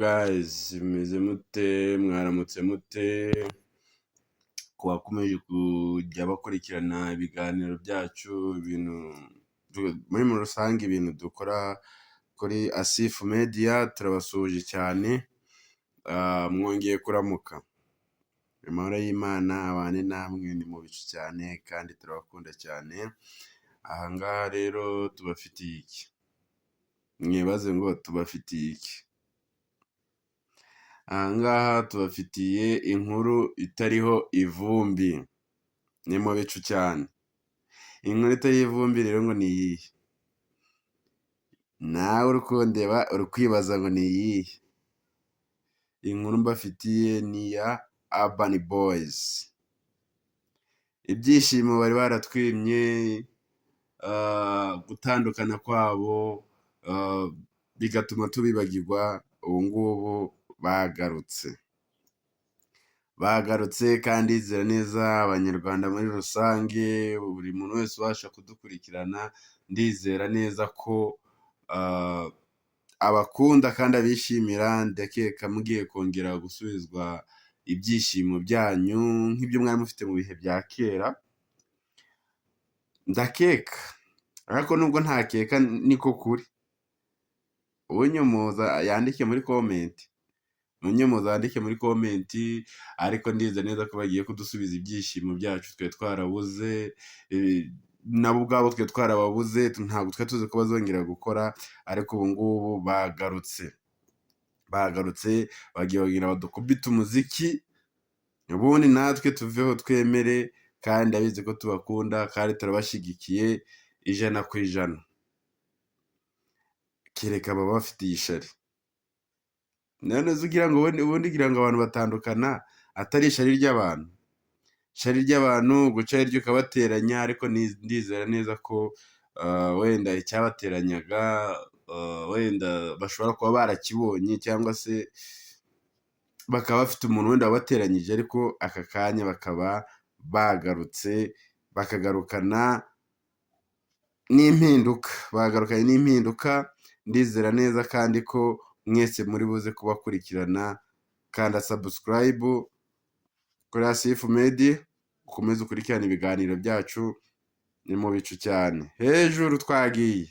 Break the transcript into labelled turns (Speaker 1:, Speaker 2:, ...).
Speaker 1: guys, meze mute, mwaramutse mute, ku bakomeje kujya bakurikirana ibiganiro byacu, muri rusange ibintu dukora kuri Asif Media, turabasuhuje cyane. Mwongeye kuramuka, amahoro y'Imana abane namwe, ni mu bicu cyane kandi turabakunda cyane. Ahangaha rero tubafitiye iki? Mwibaze ngo tubafitiye iki? Ahangaha tubafitiye inkuru itariho ivumbi, ni mu bicu cyane. Inkuru itariho ivumbi rero ngo ni iyihe? Nawe uri kundeba uri kwibaza ngo ni iyihe? Inkuru mbafitiye ni iya Urban Boys. Ibyishimo bari baratwimye, gutandukana kwabo bigatuma tubibagirwa, ubu ngubu bagarutse kandi izera neza abanyarwanda muri rusange, buri muntu wese ubasha kudukurikirana, ndizera neza ko abakunda kandi abishimira. Ndakeka mugiye kongera gusubizwa ibyishimo byanyu nk'ibyo mwari mufite mu bihe bya kera. Ndakeka, ariko nubwo ntakeka niko kuri. Unyomoza yandike muri komenti, ariko ndizera neza ko bagiye kudusubiza ibyishimo byacu twe twarabuze, nabo ubwabo twe twarababuze, ntabwo twe tuzi ko bazongera gukora, ariko ubu ngubu bagarutse bagiye bagira badukubita umuziki, ubundi natwe tuveho twemere, kandi abizi ko tubakunda kandi turabashyigikiye 100%. Kereka baba bafitiye ishari. None ugira ngo ubundi ugira ngo abantu batandukana atari ishari ry'abantu. Ishari ry'abantu guca hirya ukabateranya, ariko ndizera neza ko wenda icyabateranyaga wenda bashobora kuba barakibonye, cyangwa se bakaba bafite umuntu wenda wabateranyije, ariko aka kanya bakaba bagarutse, bakagarukana n'impinduka. Ndizera neza kandi ko mwese muri buze kubakurikirana, kanda subscribe kuri Asif Media, ukomeze ukurikirana ibiganiro byacu, ni mu bicu cyane. Hejuru twagiye.